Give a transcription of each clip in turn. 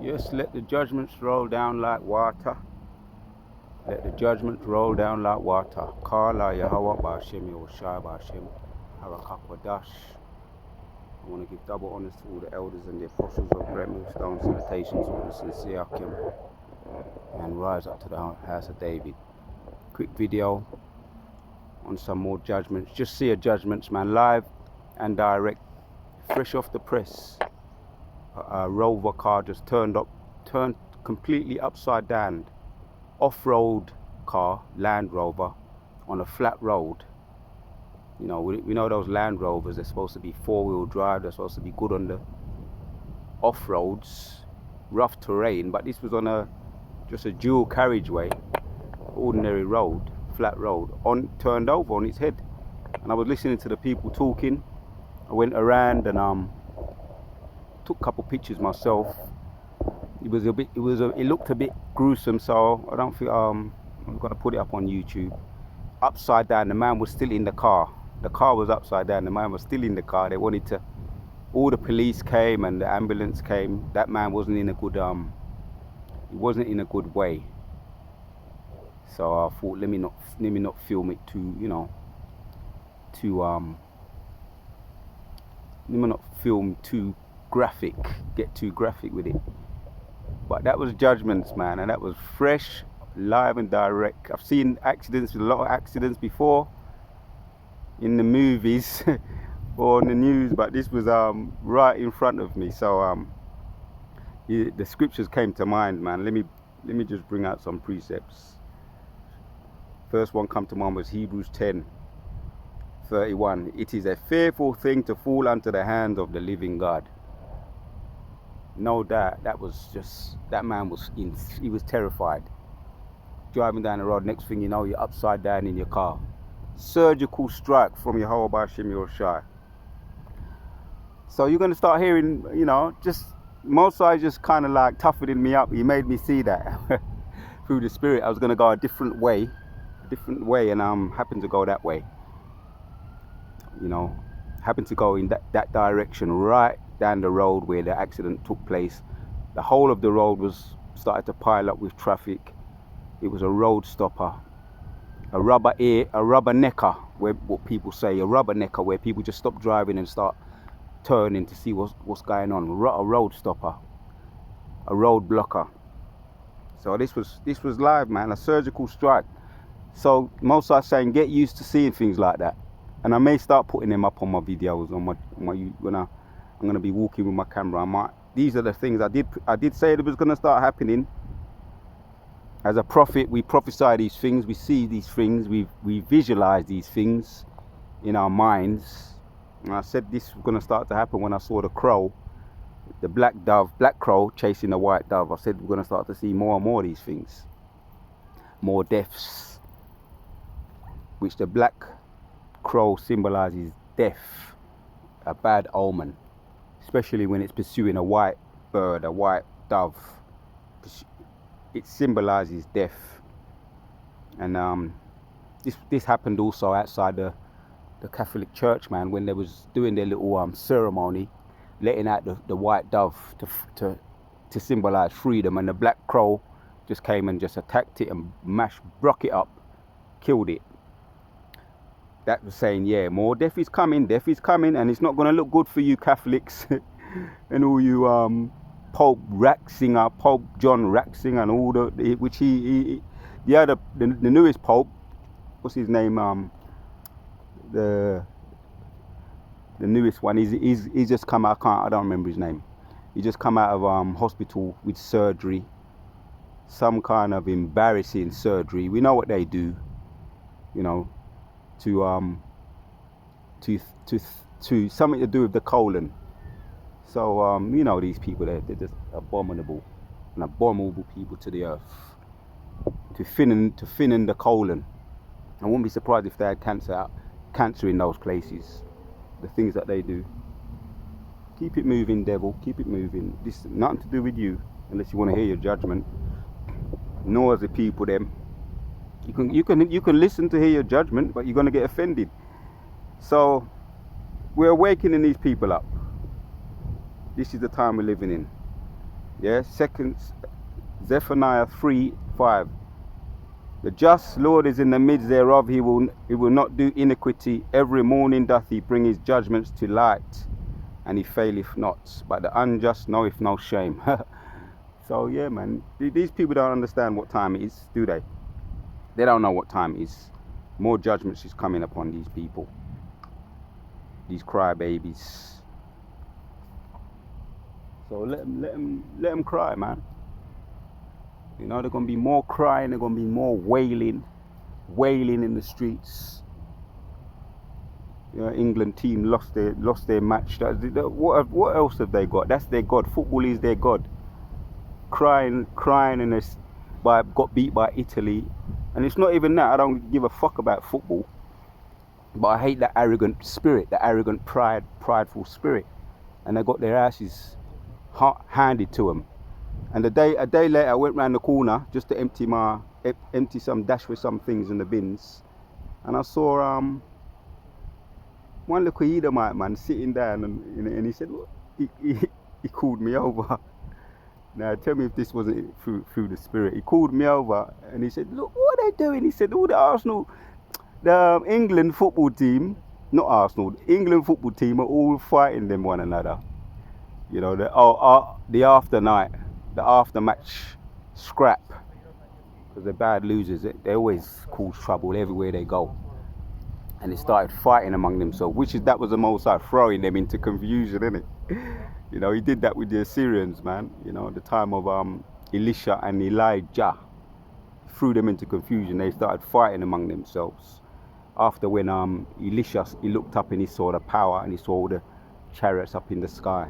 Yes, let the judgments roll down like water. Let the judgments roll down like water. Kala Yahweh Ba'ashem Yahushua Ba'ashem Harakakwadash. I want to give double honors to all the elders and the apostles of Great Millstone, salutations to all the sincere Akim, and rise up to the house of David. Quick video on some more judgments. Just see a judgments, man, live and direct, fresh off the press. A Rover car just turned completely upside down. Off-road car, Land Rover, on a flat road. You know, we know those Land Rovers, they're supposed to be four-wheel drive, they're supposed to be good on the off-roads, rough terrain, but this was on just a dual carriageway, ordinary road, flat road, turned over on its head. And I was listening to the people talking. I went around and took a couple pictures myself. It looked a bit gruesome, so I don't think I'm gonna put it up on YouTube. Upside down, the man was still in the car. The car was upside down, the man was still in the car. They wanted to, all the police came and the ambulance came. That man wasn't in a good he wasn't in a good way. So I thought, let me not film it too, you know, let me not film too graphic, get too graphic with it. But that was judgments, man, and that was fresh, live and direct. I've seen accidents, a lot of accidents before in the movies or on the news, but this was right in front of me. So the scriptures came to mind, man. Let me just bring out some precepts. First one come to mind was Hebrews 10:31. It is a fearful thing to fall unto the hands of the living God. No doubt, that man he was terrified. Driving down the road, next thing you know, you're upside down in your car. Surgical strike from Yahweh Ba'ashem Yahushua. So you're going to start hearing, you know, just Mosai just kind of like toughening me up. He made me see that through the spirit. I was going to go a different way, and happened to go that way. You know, happened to go in that direction, right down the road where the accident took place. The whole of the road was started to pile up with traffic. It was a road stopper, a rubber necker, where what people say, a rubber necker, where people just stop driving and start turning to see what's going on. A road stopper, a road blocker. So this was live, man, a surgical strike. So most are saying, get used to seeing things like that, and I may start putting them up on my videos on my when I'm gonna be walking with my camera. These are the things I did say that was gonna start happening. As a prophet, we prophesy these things, we see these things, we visualize these things in our minds. And I said this was gonna start to happen when I saw the crow, the black crow chasing the white dove. I said we're gonna start to see more and more of these things, more deaths, which the black crow symbolizes death, a bad omen, especially when it's pursuing a white bird, a white dove. It symbolizes death. And this happened also outside the Catholic Church, man, when they was doing their little ceremony, letting out the white dove to symbolize freedom, and the black crow just came and just attacked it and broke it up, killed it. That was saying, yeah, more death is coming, and it's not going to look good for you Catholics and all you Pope Ratzinger, Pope John Ratzinger, and all which the newest Pope, what's his name? The newest one. He's just come out. I don't remember his name. He just come out of hospital with surgery, some kind of embarrassing surgery. We know what they do, you know, to something to do with the colon. So you know, these people, they're just abominable people to the earth. To thin the colon. I wouldn't be surprised if they had cancer in those places. The things that they do. Keep it moving, devil. Keep it moving. This is nothing to do with you, unless you want to hear your judgment. Nor as the people them. You can listen to hear your judgment, but you're gonna get offended. So we're awakening these people up. This is the time we're living in. Yeah, second Zephaniah 3:5. The just Lord is in the midst thereof, he will not do iniquity. Every morning doth he bring his judgments to light, and he faileth not. But the unjust knoweth no shame. So yeah, man, these people don't understand what time it is, do they? They don't know what time it is. More judgments is coming upon these people, these crybabies. So let them cry, man. You know, they're gonna be more crying. They're gonna be more wailing in the streets. You know, England team lost their match. What else have they got? That's their god. Football is their god. Crying, and got beat by Italy, and it's not even that. I don't give a fuck about football, but I hate that arrogant spirit, that arrogant prideful spirit, and they got their asses handed to them. And a day later, I went round the corner just to empty some dash with some things in the bins, and I saw one little Edomite man sitting down, and he said, he called me over. Now tell me if this wasn't through the spirit. He called me over and he said, look, what are they doing? He said, the England football team, not Arsenal, the England football team are all fighting them one another. You know, the after-match scrap, because they're bad losers. They always cause trouble everywhere they go. And they started fighting among themselves, that was the Most High throwing them into confusion, innit? You know, he did that with the Assyrians, man. You know, the time of Elisha and Elijah, threw them into confusion. They started fighting among themselves. After when Elisha, he looked up and he saw the power and he saw all the chariots up in the sky.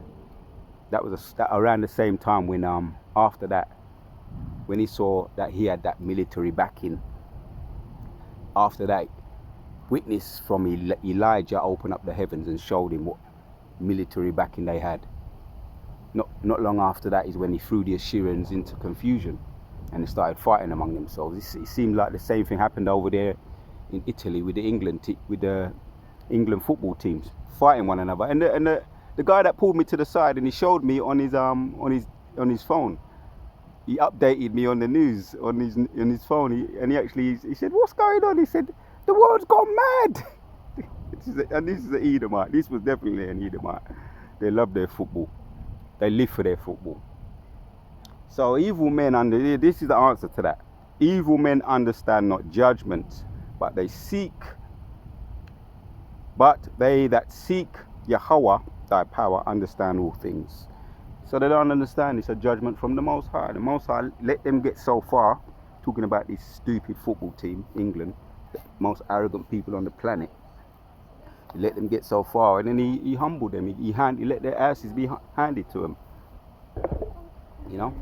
That was around the same time when after that, when he saw that he had that military backing. After that, witness from Elijah opened up the heavens and showed him what military backing they had. Not long after that is when he threw the Assyrians into confusion and they started fighting among themselves. It seemed like the same thing happened over there in Italy with the England football teams fighting one another. And the guy that pulled me to the side and he showed me on his phone. He updated me on the news on his phone. He said, "What's going on?" He said, "The world's gone mad." This is an Edomite. This was definitely an Edomite. They love their football. They live for their football. So evil men this is the answer to that. Evil men understand not judgment, but they that seek Yahweh, thy power, understand all things. So they don't understand it's a judgment from the Most High. The Most High let them get so far, talking about this stupid football team, England, the most arrogant people on the planet. He let them get so far, and then he humbled them. He let their asses be handed to him. You know?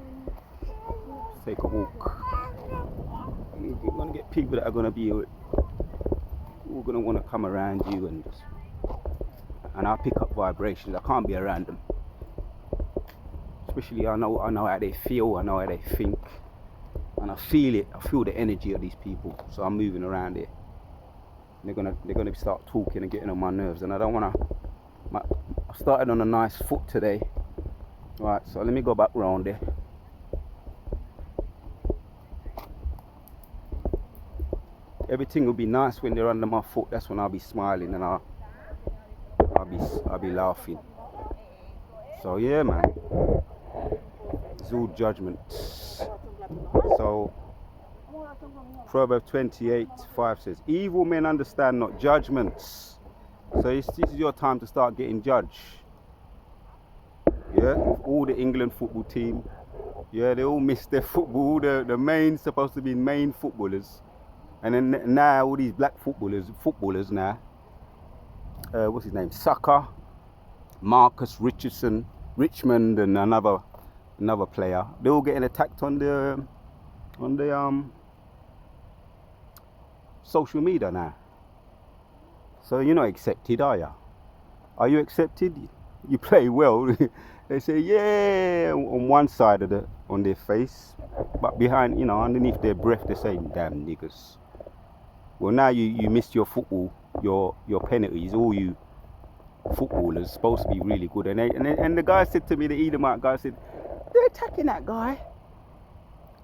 Let's take a walk. You're going to get people that are going to be all going to want to come around you, and I'll pick up vibrations. I can't be around them. Especially I know how they feel, I know how they think, and I feel it. I feel the energy of these people. So I'm moving around it. They're gonna start talking and getting on my nerves, and I don't wanna. I started on a nice foot today. Right, so let me go back round there. Everything will be nice when they're under my foot. That's when I'll be smiling and I'll be laughing. So yeah, man, it's all judgment. So Proverbs 28:5 says, evil men understand not judgments. So this is your time to start getting judged. Yeah, all the England football team, yeah, they all missed their football. The main, supposed to be main footballers. And then now all these black footballers now, what's his name? Saka, Marcus Richmond, and another player. They're all getting attacked on the social media now. So you're not accepted, are you? Are you accepted? You play well. They say yeah on one side on their face, but behind, underneath their breath, they're saying damn niggas. Well, now you missed your football, your penalties. All you footballers supposed to be really good, and the guy said to me, the Edomite guy said, they're attacking that guy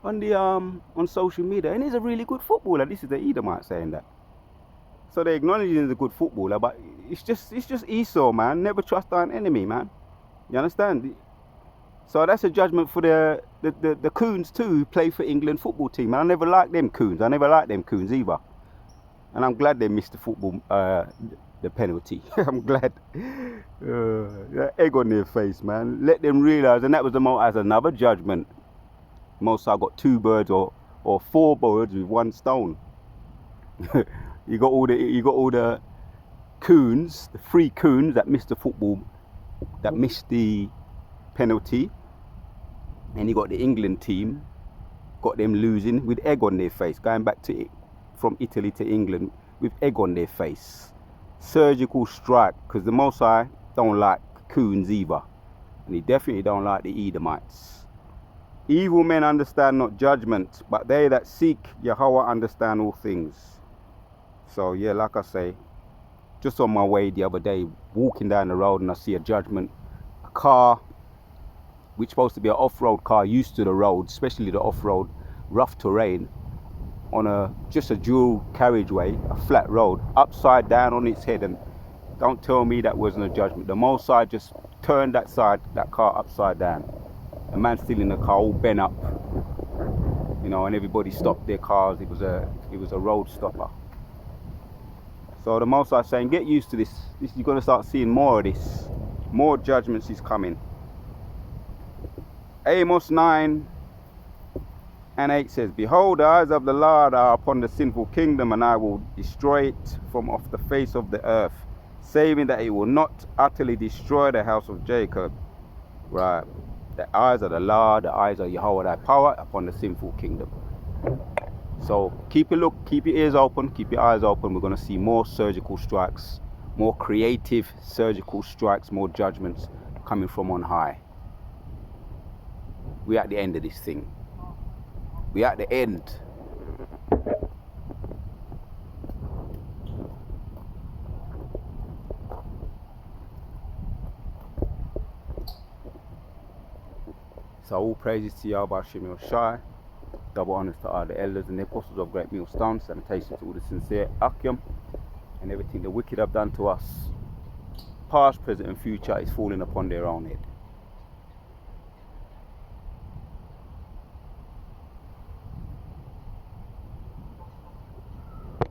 on the on social media, and he's a really good footballer. This is the Edomite saying that. So they acknowledge he's a good footballer, but it's just Esau, man. Never trust thine enemy, man. You understand? So that's a judgment for the coons too, who play for England football team. And I never liked them coons. I never liked them coons either. And I'm glad they missed the football, the penalty. I'm glad. Egg on their face, man. Let them realise, and that was as another judgment. Most I got 2 birds or 4 birds with 1 stone. you got all the coons, the 3 coons that missed the football, that missed the penalty, and you got the England team, got them losing with egg on their face, going back to from Italy to England with egg on their face. Surgical strike, because the Most High don't like coons either, and he definitely don't like the Edomites. Evil men understand not judgment, but they that seek Yahweh understand all things. So yeah, like I say, just on my way the other day, walking down the road, and I see a judgment, a car which supposed to be an off-road car, used to the road, especially the off-road rough terrain, on just a dual carriageway, a flat road, upside down on its head. And don't tell me that wasn't a judgment. The Most High just turned that car upside down. A man still in the car, all bent up, you know, and everybody stopped their cars. It was a road stopper. So the Most High is saying, get used to this. You're going to start seeing more of this. More judgments is coming. Amos 9:8 says, behold, the eyes of the Lord are upon the sinful kingdom, and I will destroy it from off the face of the earth, saving that it will not utterly destroy the house of Jacob. Right. The eyes of the Lord, the eyes of Yahweh, thy power upon the sinful kingdom. So keep your ears open, keep your eyes open. We're going to see more surgical strikes, more creative surgical strikes, more judgments coming from on high. We're at the end of this thing. We're at the end. So all praises to Yahweh Shem Shai. Double honors to all the elders and the apostles of Great Millstone. Salutations to all the sincere Akyam, and everything the wicked have done to us, past, present and future, is falling upon their own head.